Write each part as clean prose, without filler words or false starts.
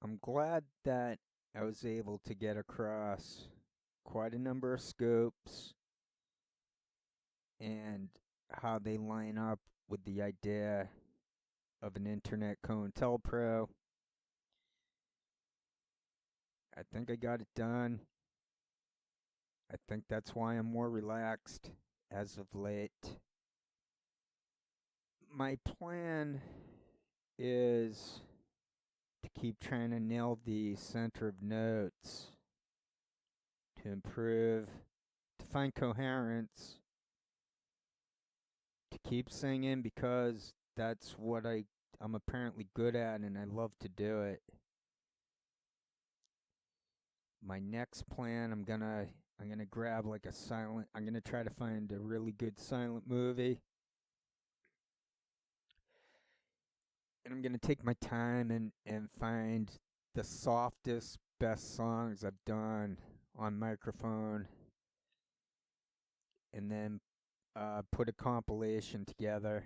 I'm glad that I was able to get across quite a number of scopes and how they line up with the idea of an internet cointelpro. I think I got it done. I think that's why I'm more relaxed as of late. My plan is to keep trying to nail the center of notes, to improve, to find coherence, to keep singing because that's what I'm apparently good at and I love to do it. My next plan, I'm gonna grab like a silent. I'm gonna try to find a really good silent movie, and I'm gonna take my time and find the softest, best songs I've done on microphone, and then put a compilation together.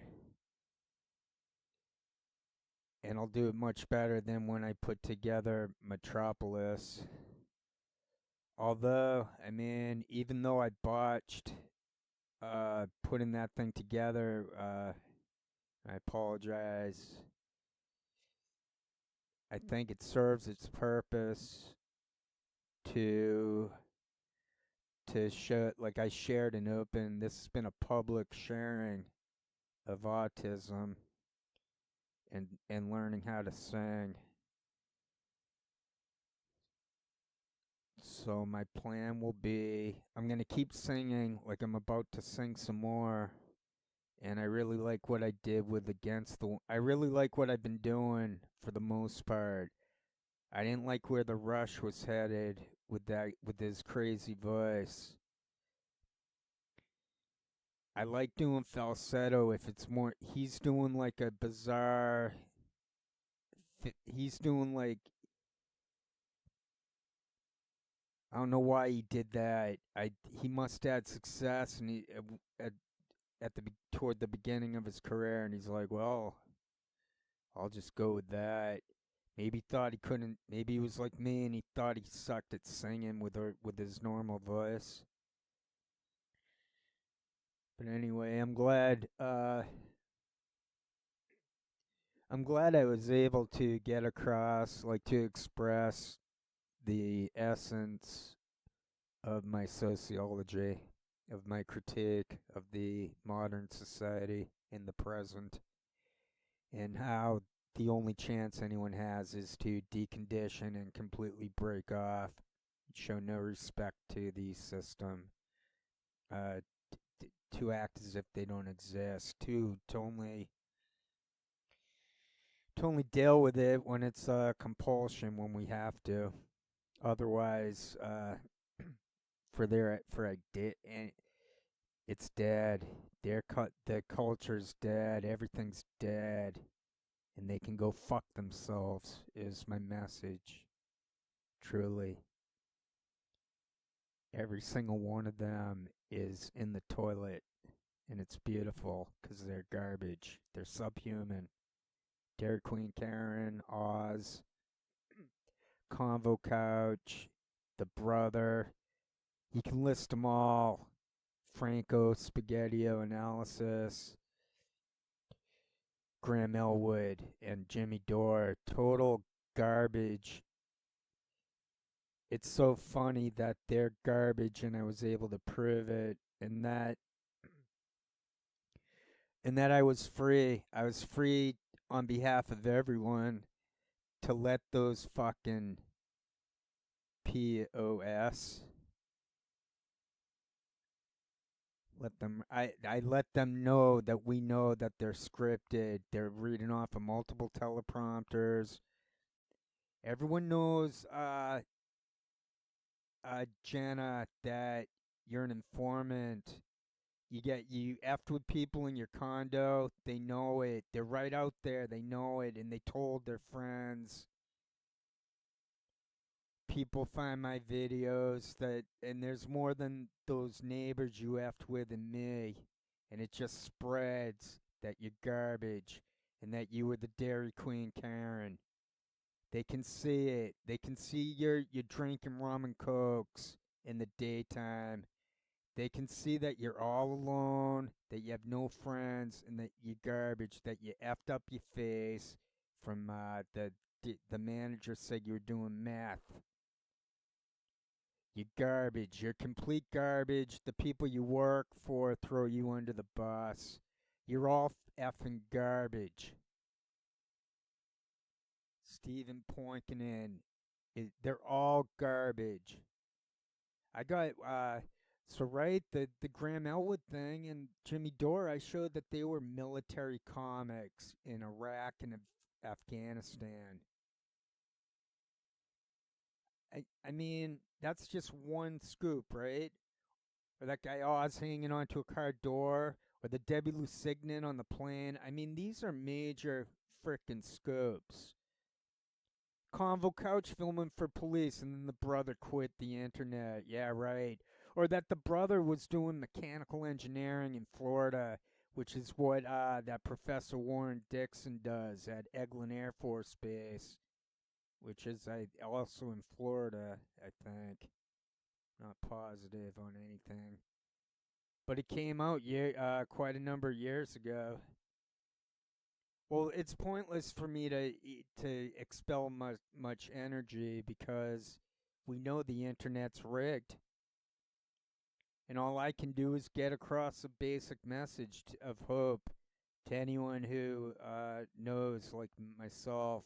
And I'll do it much better than when I put together Metropolis. Although, I mean, even though I botched putting that thing together, I apologize. I think it serves its purpose to show, like I shared an open. This has been a public sharing of autism and learning how to sing. So my plan will be I'm gonna keep singing like I'm about to sing some more. And I really like what I did with Against the. I really like what I've been doing for the most part. I didn't like where the Rush was headed with his crazy voice. I like doing falsetto if it's more. He's doing like a bizarre. He's doing like I don't know why he did that. He must have had success and he at the toward the beginning of his career, and he's like, well, I'll just go with that. Maybe he thought he couldn't. Maybe he was like me, and he thought he sucked at singing with his normal voice. But anyway, I'm glad I was able to get across, like to express the essence of my sociology, of my critique of the modern society in the present, and how the only chance anyone has is to decondition and completely break off, show no respect to the system, uh, to act as if they don't exist, to only deal with it when it's a compulsion when we have to. Otherwise, for a and it's dead. The culture's dead. Everything's dead, and they can go fuck themselves. Is my message. Truly, every single one of them is in the toilet, and it's beautiful because they're garbage. They're subhuman. Dairy Queen Karen, Oz, Convo Couch, The Brother. You can list them all. Franco Spaghettio Analysis, Graham Elwood, and Jimmy Dore. Total garbage. It's so funny that they're garbage and I was able to prove it and that I was free. I was free on behalf of everyone to let those fucking POS I let them know that we know that they're scripted. They're reading off of multiple teleprompters. Everyone knows Jenna, that you're an informant. You effed with people in your condo. They know it. They're right out there. They know it, and they told their friends. People find my videos and there's more than those neighbors you effed with and me, and it just spreads that you're garbage and that you were the Dairy Queen Karen. They can see it. They can see you're drinking rum and cokes in the daytime. They can see that you're all alone, that you have no friends, and that you're garbage, that you effed up your face from the manager said you were doing meth. You garbage. You're complete garbage. The people you work for throw you under the bus. You're all effing garbage. Stephen Poinkin, they're all garbage. I got so right the Graham Elwood thing and Jimmy Dore. I showed that they were military comics in Iraq and Afghanistan. I mean that's just one scoop, right? Or that guy Oz hanging onto a car door, or the Debbie Lusignan on the plane. I mean these are major frickin' scoops. Convo couch filming for police and then the brother quit the internet. Yeah, right. Or that the brother was doing mechanical engineering in Florida, which is what that Professor Warren Dixon does at Eglin Air Force Base, which is also in Florida, I think. Not positive on anything. But it came out quite a number of years ago. Well, it's pointless for me to expel much energy because we know the internet's rigged, and all I can do is get across a basic message of hope to anyone who knows, like myself.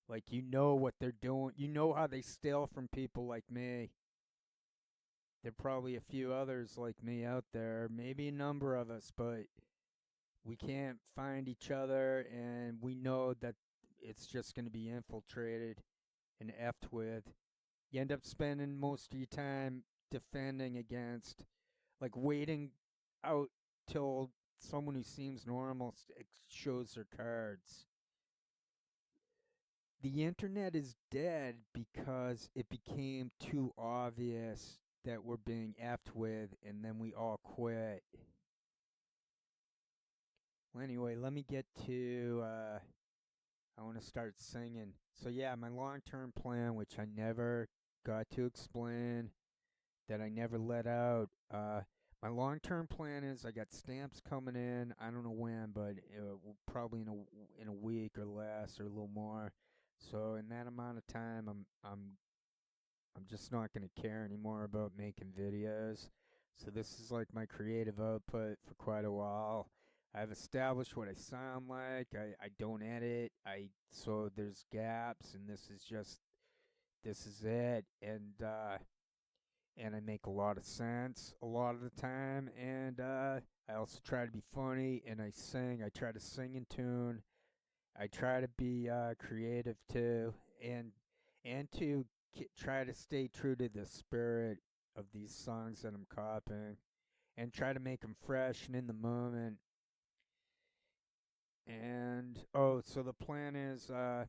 Like you know what they're doing, you know how they steal from people like me. There are probably a few others like me out there, maybe a number of us, but we can't find each other, and we know that it's just going to be infiltrated and effed with. You end up spending most of your time defending against, like waiting out till someone who seems normal shows their cards. The internet is dead because it became too obvious that we're being effed with, and then we all quit. Well, anyway, let me get to I want to start singing. So yeah, my long-term plan, which I never got to explain, that I never let out. My long-term plan is I got stamps coming in. I don't know when, but probably in a week or less or a little more. So in that amount of time, I'm just not gonna care anymore about making videos. So this is like my creative output for quite a while. I've established what I sound like. I don't edit. So there's gaps, and this is it. And I make a lot of sense a lot of the time. And I also try to be funny, and I sing. I try to sing in tune. I try to be creative too, and to try to stay true to the spirit of these songs that I'm copying, and try to make them fresh and in the moment. And oh, so the plan is to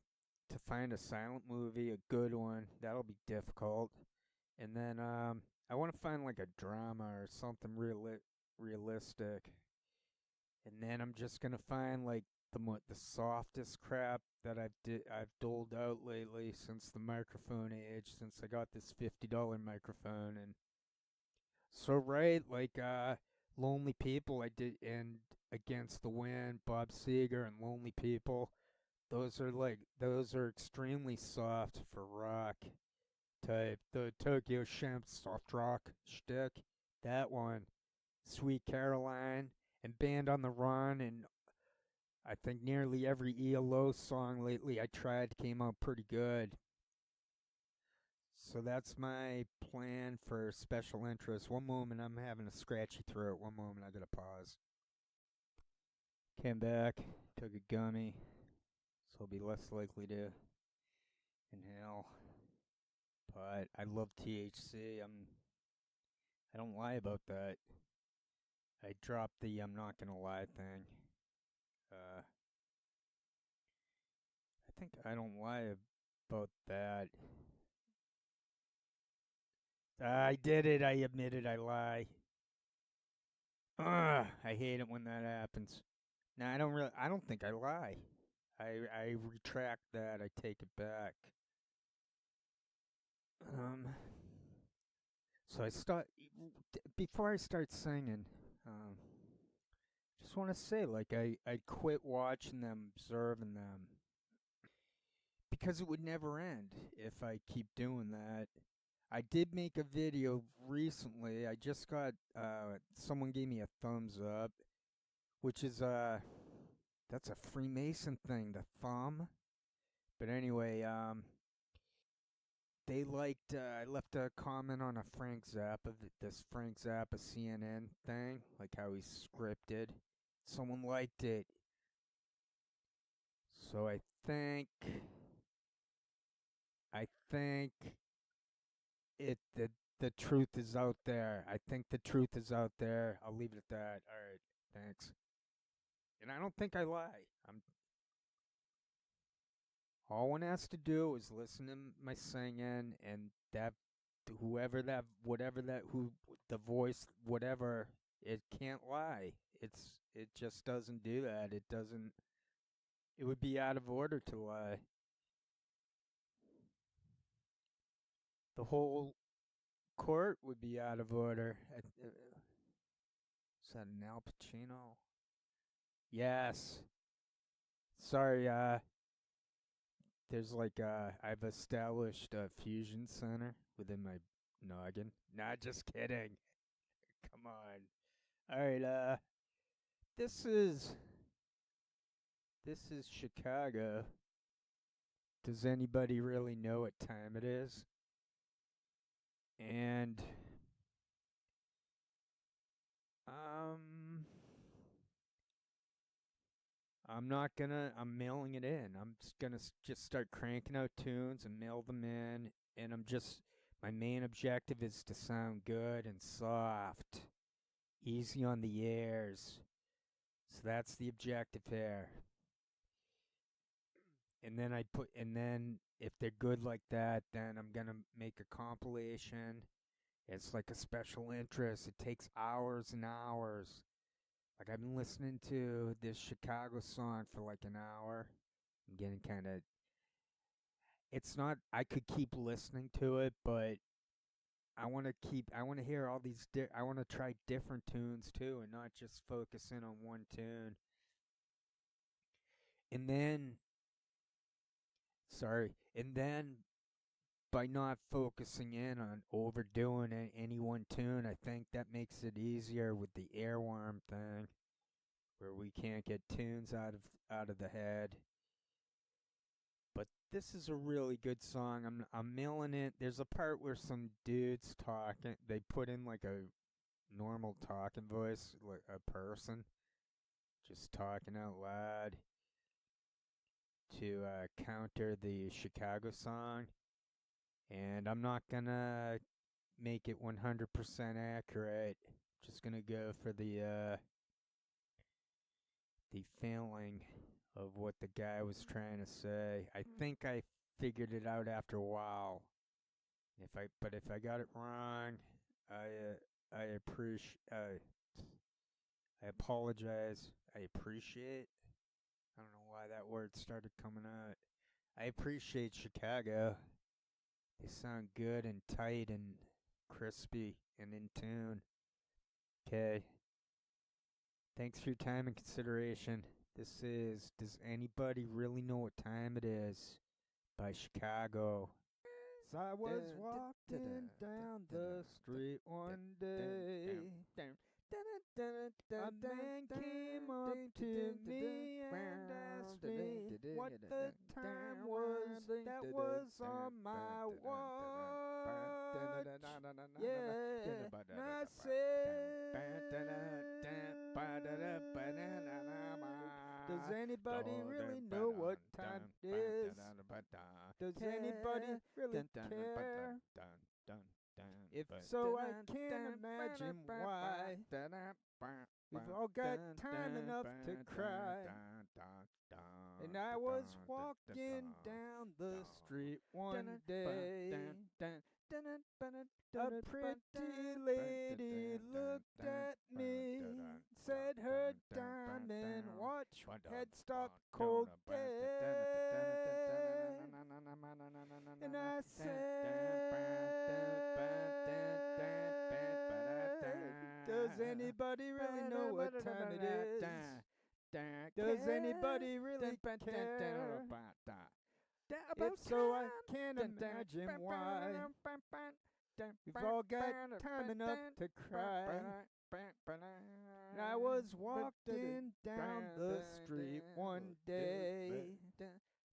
find a silent movie, a good one. That'll be difficult. And then I want to find like a drama or something realistic. And then I'm just gonna find like the softest crap that I've doled out lately since the microphone age, since I got this $50 microphone. And so right, like Lonely People I did, and Against the Wind, Bob Seger and Lonely People. Those are extremely soft for rock type. The Tokyo Shemp soft rock shtick, that one. Sweet Caroline and Band on the Run, and I think nearly every ELO song lately I tried came out pretty good. So that's my plan for special interest. One moment I'm having a scratchy throat. One moment I gotta pause. Came back, took a gummy, so I'll be less likely to inhale. But I love THC. I don't lie about that. I dropped the I'm not gonna lie thing. I think I don't lie about that. I did it. I admit it. I lie. Ugh, I hate it when that happens. No, I don't think I lie. I retract that. I take it back. Um, so I start before I start singing. Just want to say, like, I quit watching them, observing them, because it would never end if I keep doing that. I did make a video recently. I just got someone gave me a thumbs up, which is that's a Freemason thing, the thumb. But anyway, they liked I left a comment on a Frank Zappa, this Frank Zappa CNN thing, like how he's scripted. Someone liked it. So I think it the truth is out there. I think the truth is out there. I'll leave it at that. All right. Thanks. And I don't think I lie. I'm All one has to do is listen to my singing, and that whoever that whatever that who the voice whatever, it can't lie. It just doesn't do that. It doesn't. It would be out of order to lie. The whole court would be out of order. Is that an Al Pacino? Yes. Sorry. There's like I've established a fusion center within my noggin. Nah, just kidding. Come on. All right. This is this is Chicago. Does anybody really know what time it is? And um, I'm mailing it in. I'm just gonna just start cranking out tunes and mail them in. And my main objective is to sound good and soft, easy on the ears. So that's the objective here. And then if they're good like that, then I'm gonna make a compilation. It's like a special interest. It takes hours and hours. Like I've been listening to this Chicago song for like an hour. I'm getting kind of. It's not. I could keep listening to it, but I want to keep. I want to hear all these. I want to try different tunes too, and not just focus in on one tune. And then, sorry. And then by not focusing in on overdoing any one tune, I think that makes it easier with the earworm thing, where we can't get tunes out of the head. But this is a really good song. I'm mailing it. There's a part where some dudes talking. They put in like a normal talking voice, like a person just talking out loud to counter the Chicago song. And I'm not gonna make it 100% accurate. Just gonna go for the feeling of what the guy was trying to say. I think I figured it out after a while. If I got it wrong, I uh, I appreciate. I apologize. I appreciate. I don't know why that word started coming out. I appreciate Chicago. They sound good and tight and crispy and in tune. Okay. Thanks for your time and consideration. This is Does Anybody Really Know What Time It Is by Chicago. As I was walking down the street one day, a man came up to me and asked me what the time was that was on my watch. Yeah, and I said, does anybody really know what time it is? Does anybody really care? If so, I can't imagine why. We've all got time enough to cry. And I was walking down the street one day. A pretty lady looked at me, said her diamond watch had stopped cold dead. And I said, does anybody really know what time it is? Does anybody really care? If so, I can't imagine why. We've all got time enough to cry. And I was walking down the street one day,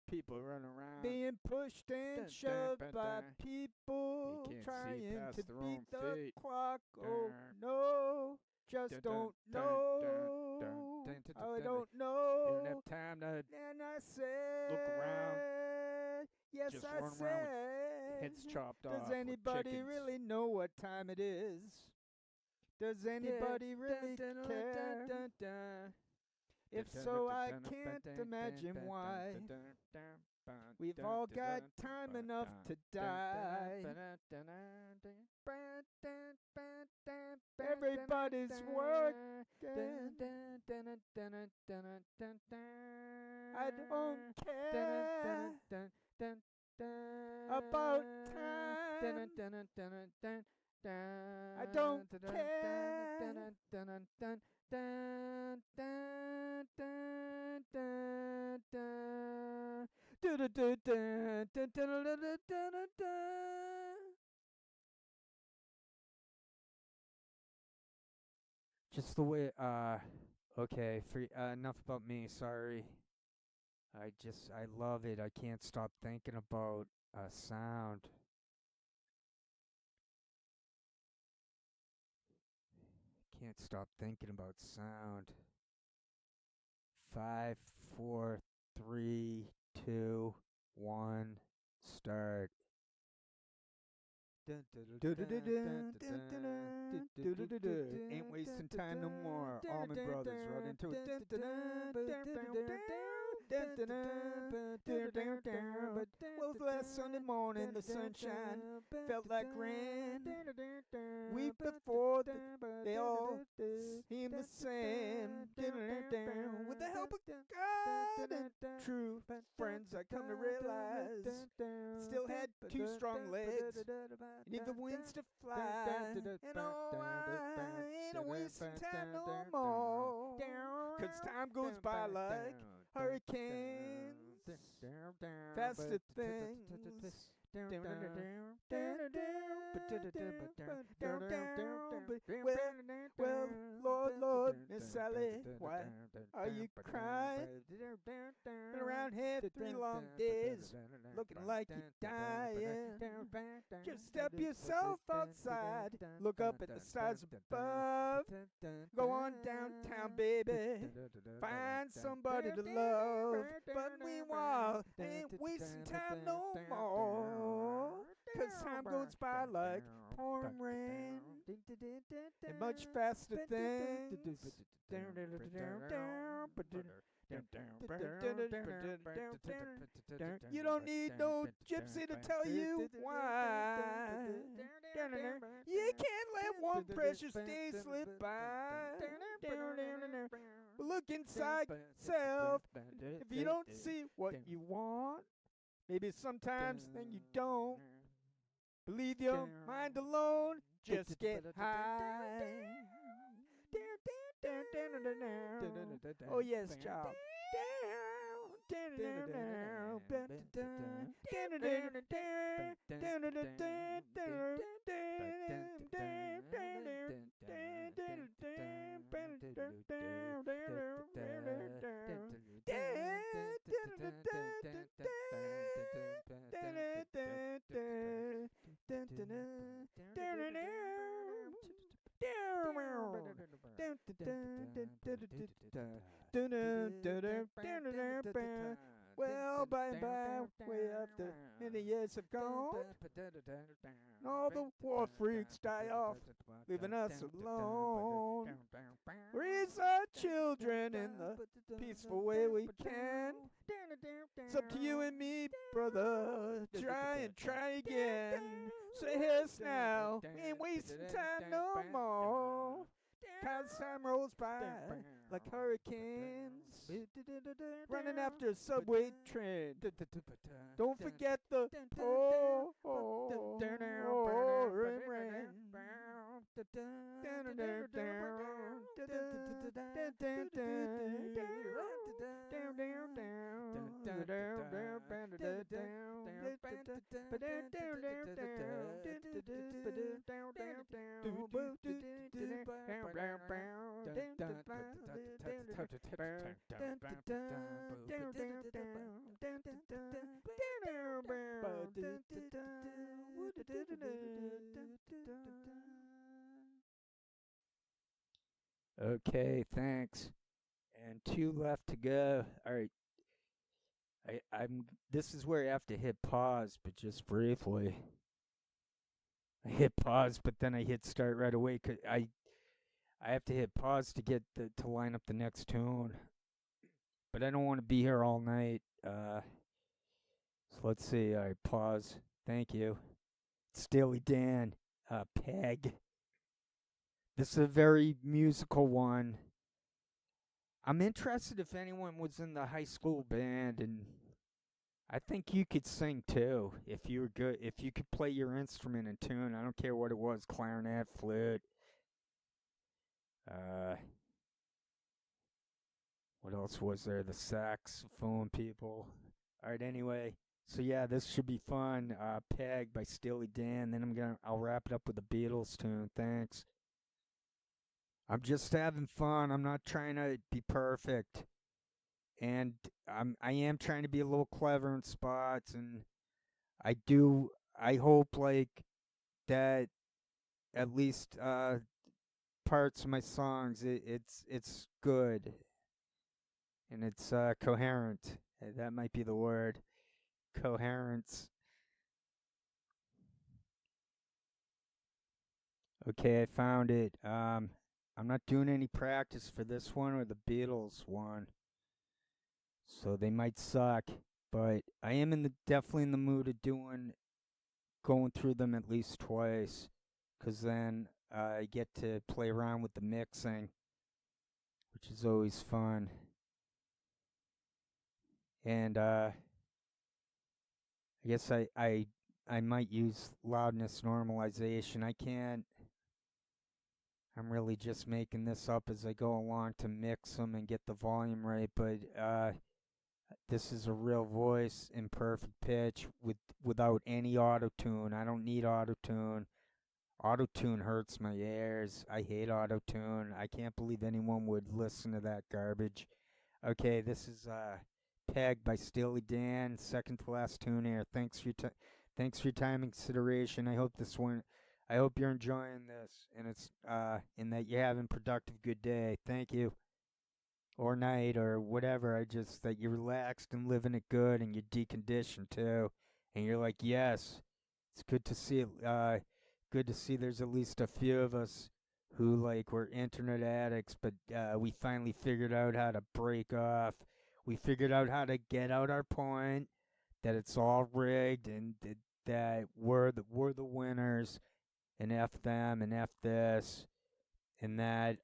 people run around, being pushed and shoved by people trying to beat the clock. Oh no, just don't know. I don't know. Didn't have time to And I said, look around. Yes, Just I run around said, heads chopped off. does anybody chickens. really know what time it is? Does anybody really care? If so, I can't imagine why. We've all got time enough to die. Everybody's working. I don't care about time. I don't care. Just the way, okay, enough about me, sorry. I love it. I can't stop thinking about sound. Can't stop thinking about sound. 5, 4, 3, 2, 1, start. Ain't wasting time no more. Allman Brothers right into it. Well, last Sunday morning the sunshine felt like rain. Week before they all seemed the same. With the help of God and true friends, I come to realize still had 2 strong legs and even wings to fly. And oh, I ain't a wasting time no more, 'cause time goes by like hurricanes, faster things. Well, Lord, Miss Sally, why are you crying? Been around here 3 long days, looking like you're dying. Just step yourself outside, look up at the stars above. Go on downtown, baby, find somebody to love. But meanwhile, ain't wasting time no more, 'cause time goes by like pouring rain and much faster things. You don't need no gypsy to tell you why. You can't let one precious day slip by. Look inside yourself. If you don't see what you want, maybe sometimes then you don't. Believe your mind alone, just get high. Oh yes, child. Well, by and by, way after many years have gone, and all the war freaks die off, leaving us alone. Raise our children in the peaceful way we can. It's up to you and me, brother. Try and try again. Say yes now, we ain't wasting time no more. Cause time rolls by like hurricanes, running after a subway train. Don't forget the pouring rain. Okay, thanks. And 2 left to go. All right. I'm. This is where I have to hit pause, but just briefly. I hit pause, but then I hit start right away. 'Cause I have to hit pause to get to line up the next tune. But I don't want to be here all night. So let's see. All right, pause. Thank you. Steely Dan, Peg. This is a very musical one. I'm interested if anyone was in the high school band, and I think you could sing too if you were good. If you could play your instrument in tune, I don't care what it was, clarinet, flute. Uh, what else was there? The saxophone people. All right. Anyway, so yeah, this should be fun. Peg by Steely Dan. Then I'll wrap it up with the Beatles tune. Thanks. I'm just having fun. I'm not trying to be perfect. And I am trying to be a little clever in spots, and I hope like that at least parts of my songs it's good and it's coherent. That might be the word. Coherence. Okay, I found it. I'm not doing any practice for this one or the Beatles one, so they might suck. But I am definitely in the mood of going through them at least twice, because then I get to play around with the mixing, which is always fun. And I guess I might use loudness normalization. I can't. I'm really just making this up as I go along to mix them and get the volume right. But this is a real voice in perfect pitch without any auto tune. I don't need auto tune. Auto tune hurts my ears. I hate auto tune. I can't believe anyone would listen to that garbage. Okay, this is Peg by Steely Dan, second to last tune here. Thanks for your time and consideration. I hope you're enjoying this, and it's and that you're having a productive good day. Thank you, or night, or whatever. I just that you're relaxed and living it good, and you're deconditioned too, and you're like, yes, it's good to see it. Good to see there's at least a few of us who like were internet addicts, but we finally figured out how to break off. We figured out how to get out our point that it's all rigged and that we're the winners and F them and F this and that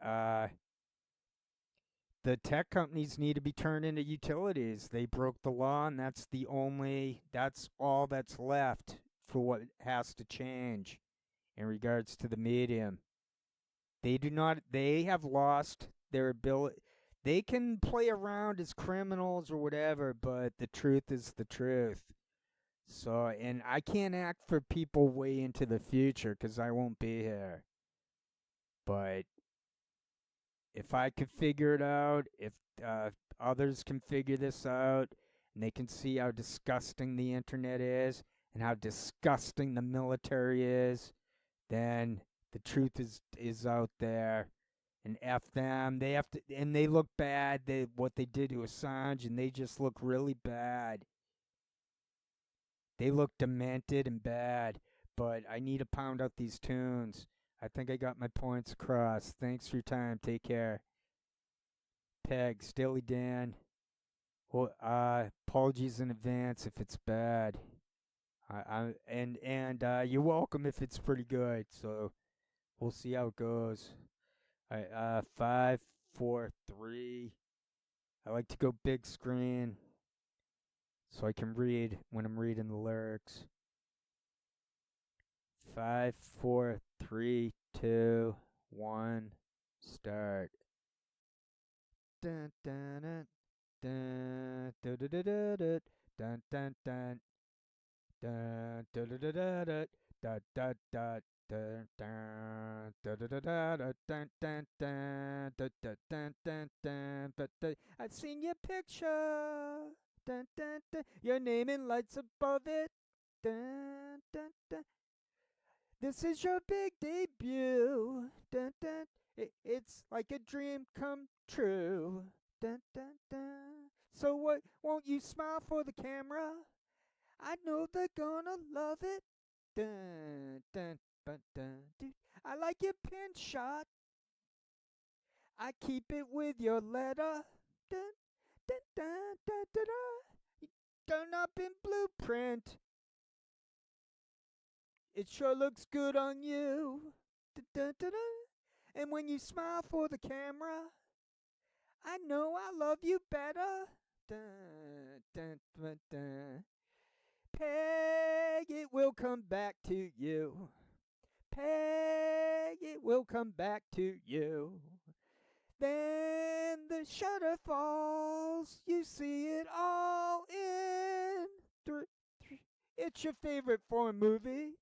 the tech companies need to be turned into utilities. They broke the law and that's all that's left for what has to change in regards to the medium. They have lost their ability. They can play around as criminals or whatever, but the truth is the truth. So, and I can't act for people way into the future because I won't be here. But if I could figure it out, if others can figure this out, and they can see how disgusting the internet is and how disgusting the military is, then the truth is out there. And F them. They have to, and they look bad. What they did to Assange, and they just look really bad. They look demented and bad. But I need to pound out these tunes. I think I got my points across. Thanks for your time. Take care. Peg, Steely Dan. Well, apologies in advance if it's bad. And you're welcome if it's pretty good. So we'll see how it goes. All right, 5, 4, 3. I like to go big screen so I can read when I'm reading the lyrics. 5, 4, 3, 2, 1, start. Dun dun dun dun dun dun dun dun dun dun dun dun dun dun dun dun dun. Dun, dun, dun, dun, dun, dun, dun, dun, dun, dun, dun, dun, dun, dun, dun. I've seen your picture. Dun, dun, dun. Your name in lights above it. Dun, dun, dun. This is your big debut. Dun, dun. It's like a dream come true. Dun, dun, dun. So what? Won't you smile for the camera? I know they're gonna love it. Dun, dun, dun, dun, dun. I like your pin shot. I keep it with your letter. Dun, dun, dun, dun, dun, dun. Done up in blueprint. It sure looks good on you. Dun, dun, dun, dun. And when you smile for the camera, I know I love you better. Dun, dun, dun, dun. Peg, it will come back to you. Peg, it will come back to you. Then the shutter falls, you see it all in. It's your favorite foreign movie.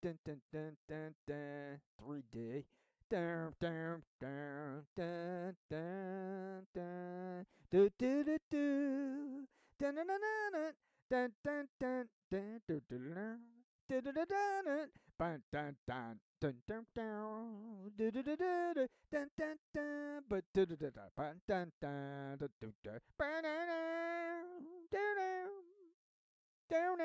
Dun dun dun dun dun. 3D. Dun dun dun dun dun dun. Do do do do. Dun dun dun dun dun dun dun dun dun dun. Dun dun dun dun. Dun dun dun. Dun dun dun. Do do do do. Dun dun dun. But do do do do. Dun dun dun. Do do do. Dun dun dun. Dun dun. Down,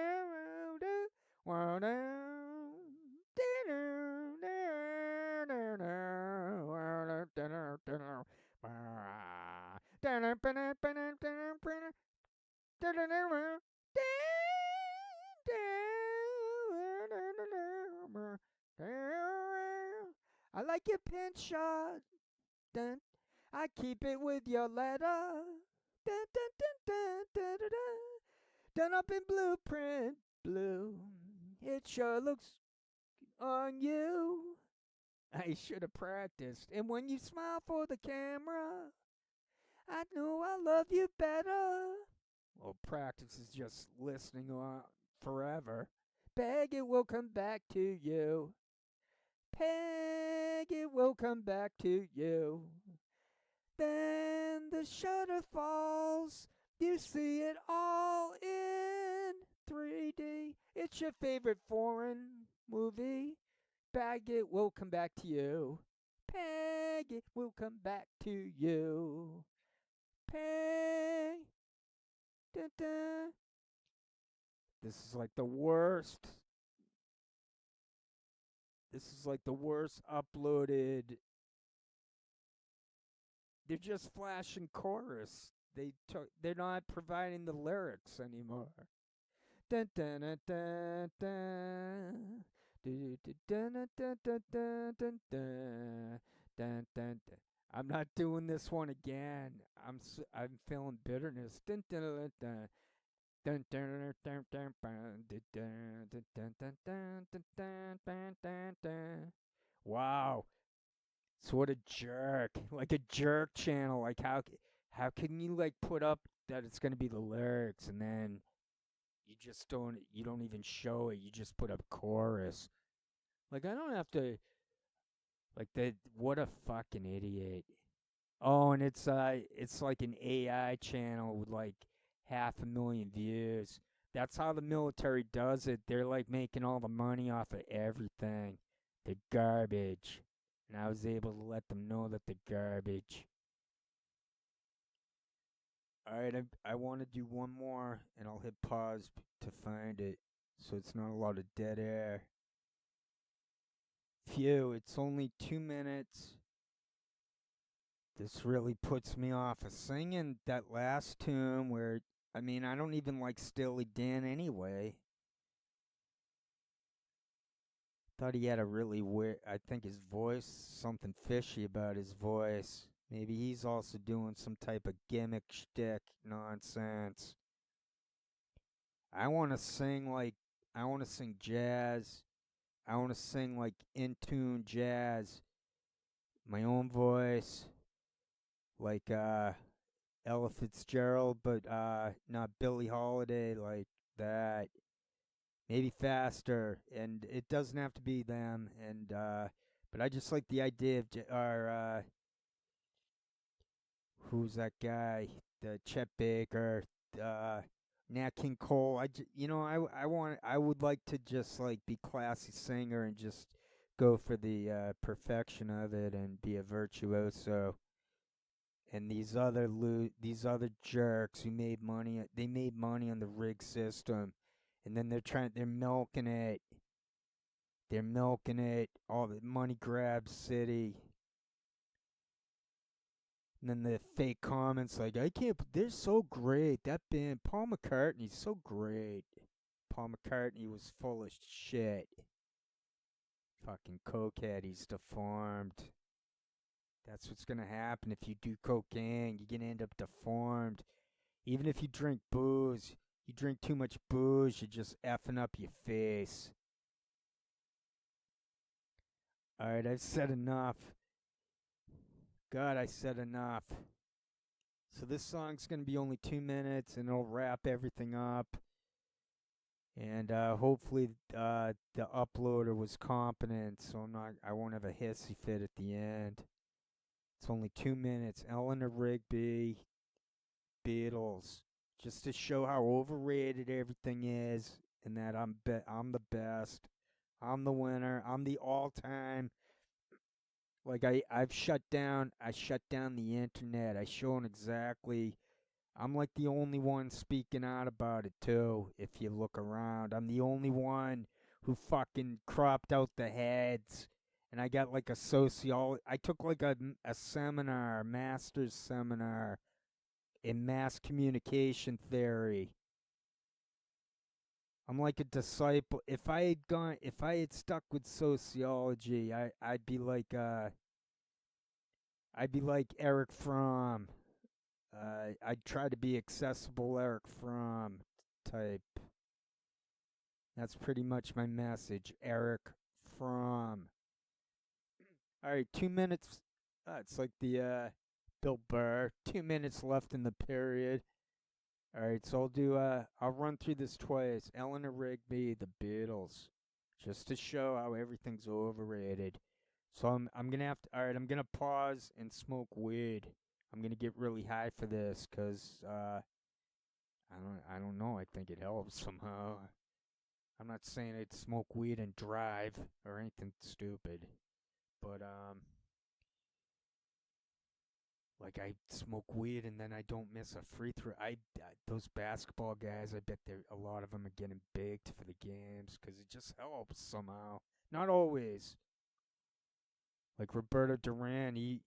down, down, down, I like your pin shot. Dun. I keep it with your letter. Dun, dun, dun, dun, dun, dun, dun. Done up in blueprint blue. It sure looks on you. I should have practiced. And when you smile for the camera, I know I love you better. Well, practice is just listening on forever. Beg it will come back to you. Peg, it will come back to you. Then the shutter falls. You see it all in 3D. It's your favorite foreign movie. Bag it will come back to you. Peg it will come back to you. Peg. Dun, dun. This is like the worst. This is like the worst uploaded. They're just flashing chorus. They're not providing the lyrics anymore. Dun dun dun dun dun. Dun dun dun dun dun dun dun dun dun. I'm not doing this one again. I'm feeling bitterness. Dun dun dun dun dun dun dun dun dun dun dun dun dun dun dun dun dun. Wow. So what a jerk. Like a jerk channel. Like how can you like put up that it's gonna be the lyrics and then you don't even show it, you just put up chorus. Like I don't have to like that what a fucking idiot. Oh, and it's like an AI channel with like 500,000 views. That's how the military does it. They're like making all the money off of everything. They're garbage. And I was able to let them know that they're garbage. Alright, I want to do one more, and I'll hit pause to find it, so it's not a lot of dead air. Phew, it's only 2 minutes. This really puts me off of singing that last tune where, I mean, I don't even like Steely Dan anyway. Thought he had a really weird. I think his voice, something fishy about his voice. Maybe he's also doing some type of gimmick shtick nonsense. I want to sing like. I want to sing jazz. I want to sing like in tune jazz. My own voice. Like Ella Fitzgerald, but not Billie Holiday like that. Maybe faster, and it doesn't have to be them. And but I just like the idea of our who's that guy? The Chet Baker, Nat King Cole. I would like to just like be classy singer and just go for the perfection of it and be a virtuoso. And these other jerks who made money, they made money on the rig system, and then they're milking it. They're milking it. All the money grab city. And then the fake comments like, I can't, they're so great. That band, Paul McCartney's so great. Paul McCartney was full of shit. Fucking cokehead, he's deformed. That's what's gonna happen if you do cocaine. You're gonna end up deformed. Even if you drink booze, you drink too much booze, you're just effing up your face. Alright, I've said enough. God, I said enough. So this song's gonna be only 2 minutes, and it'll wrap everything up. And hopefully the uploader was competent, so I won't have a hissy fit at the end. It's only 2 minutes. Eleanor Rigby, Beatles, just to show how overrated everything is, and that I'm the best. I'm the winner. I'm the all-time. Like I shut down the internet. I shown exactly. I'm like the only one speaking out about it too. If you look around, I'm the only one who fucking cropped out the heads. And I got like a sociology. I took like a seminar, a master's seminar in mass communication theory. I'm like a disciple. If I had stuck with sociology, I'd be like Eric Fromm. I'd try to be accessible Eric Fromm type. That's pretty much my message, Eric Fromm. All right, 2 minutes. It's like the Bill Burr. 2 minutes left in the period. All right, so I'll run through this twice. Eleanor Rigby, the Beatles, just to show how everything's overrated. So I'm gonna have to. All right, I'm gonna pause and smoke weed. I'm gonna get really high for this, cause I don't know. I think it helps somehow. I'm not saying I'd smoke weed and drive or anything stupid, but like I smoke weed and then I don't miss a free throw. Those basketball guys, I bet a lot of them are getting baked for the games because it just helps somehow. Not always. Like Roberto Duran, he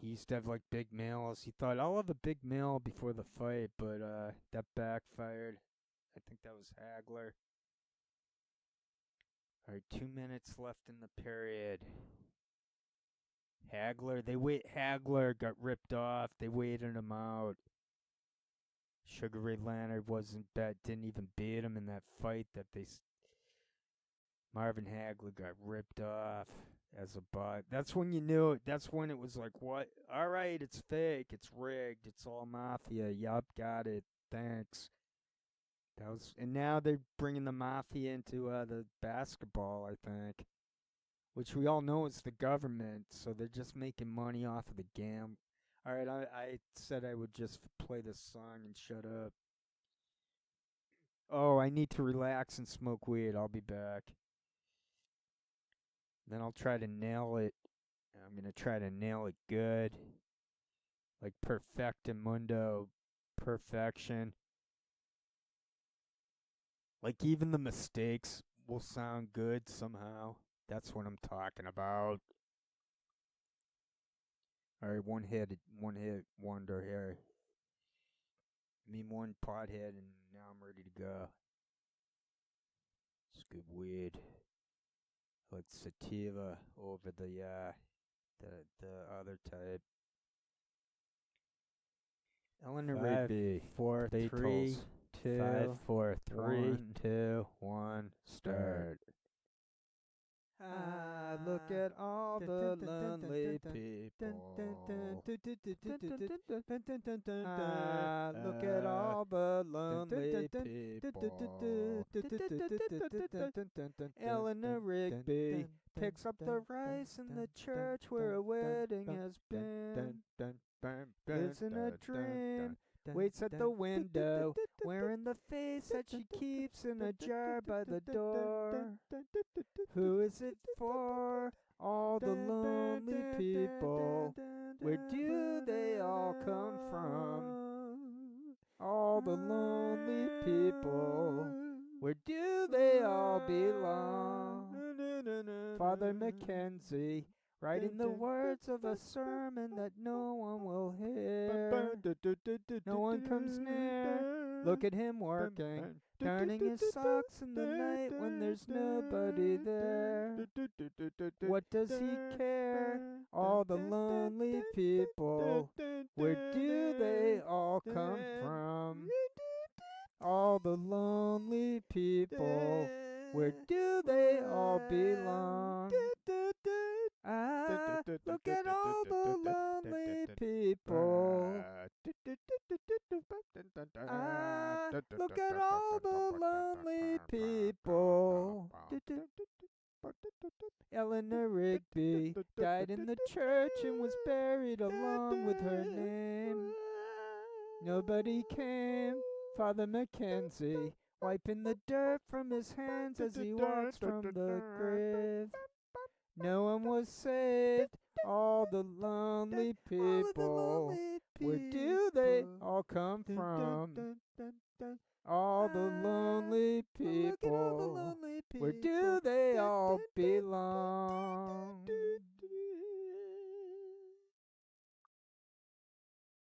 used to have like big meals. He thought I'll have a big meal before the fight, but that backfired. I think that was Hagler. All right, 2 minutes left in the period. Hagler got ripped off. They waited him out. Sugar Ray Leonard didn't even beat him in that fight Marvin Hagler got ripped off as a bot. That's when you knew it. That's when it was like, what? All right, it's fake. It's rigged. It's all mafia. Yup, got it. Thanks. And now they're bringing the mafia into the basketball, I think, which we all know is the government. So they're just making money off of the gam. All right, I said I would just play this song and shut up. Oh, I need to relax and smoke weed. I'll be back. Then I'll try to nail it. I'm gonna try to nail it good, like perfectamundo, perfection. Like even the mistakes will sound good somehow. That's what I'm talking about. All right, one hit wonder here. I mean, one pothead, and now I'm ready to go. It's good weed. with sativa over the other type. Eleanor 5, Rigby. 4, 3, Beatles. 2, 5, 4, 3, 1. 2, 1, start. Look at all the lonely people. Look at all the lonely people. Eleanor Rigby picks up the rice in the church where a wedding has been. Lives in a dream, waits at the window, wearing the face that she keeps in a jar by the door. Who is it for? All the lonely people. Where do they all come from? All the lonely people. Where do they all belong? Father Mackenzie, writing the words of a sermon that no one will hear. No one comes near. Look at him working, darning his socks in the night when there's nobody there. What does he care? All the lonely people. Where do they all come from? All the lonely people. Where do they all belong? Look at all the lonely people. Look at all the lonely people. Eleanor Rigby died in the church and was buried along with her name. Nobody came. Father Mackenzie wiping the dirt from his hands as he walks from the grave. No one was saved. All the lonely people. Where do they all come from? All the lonely people. Where do they all belong?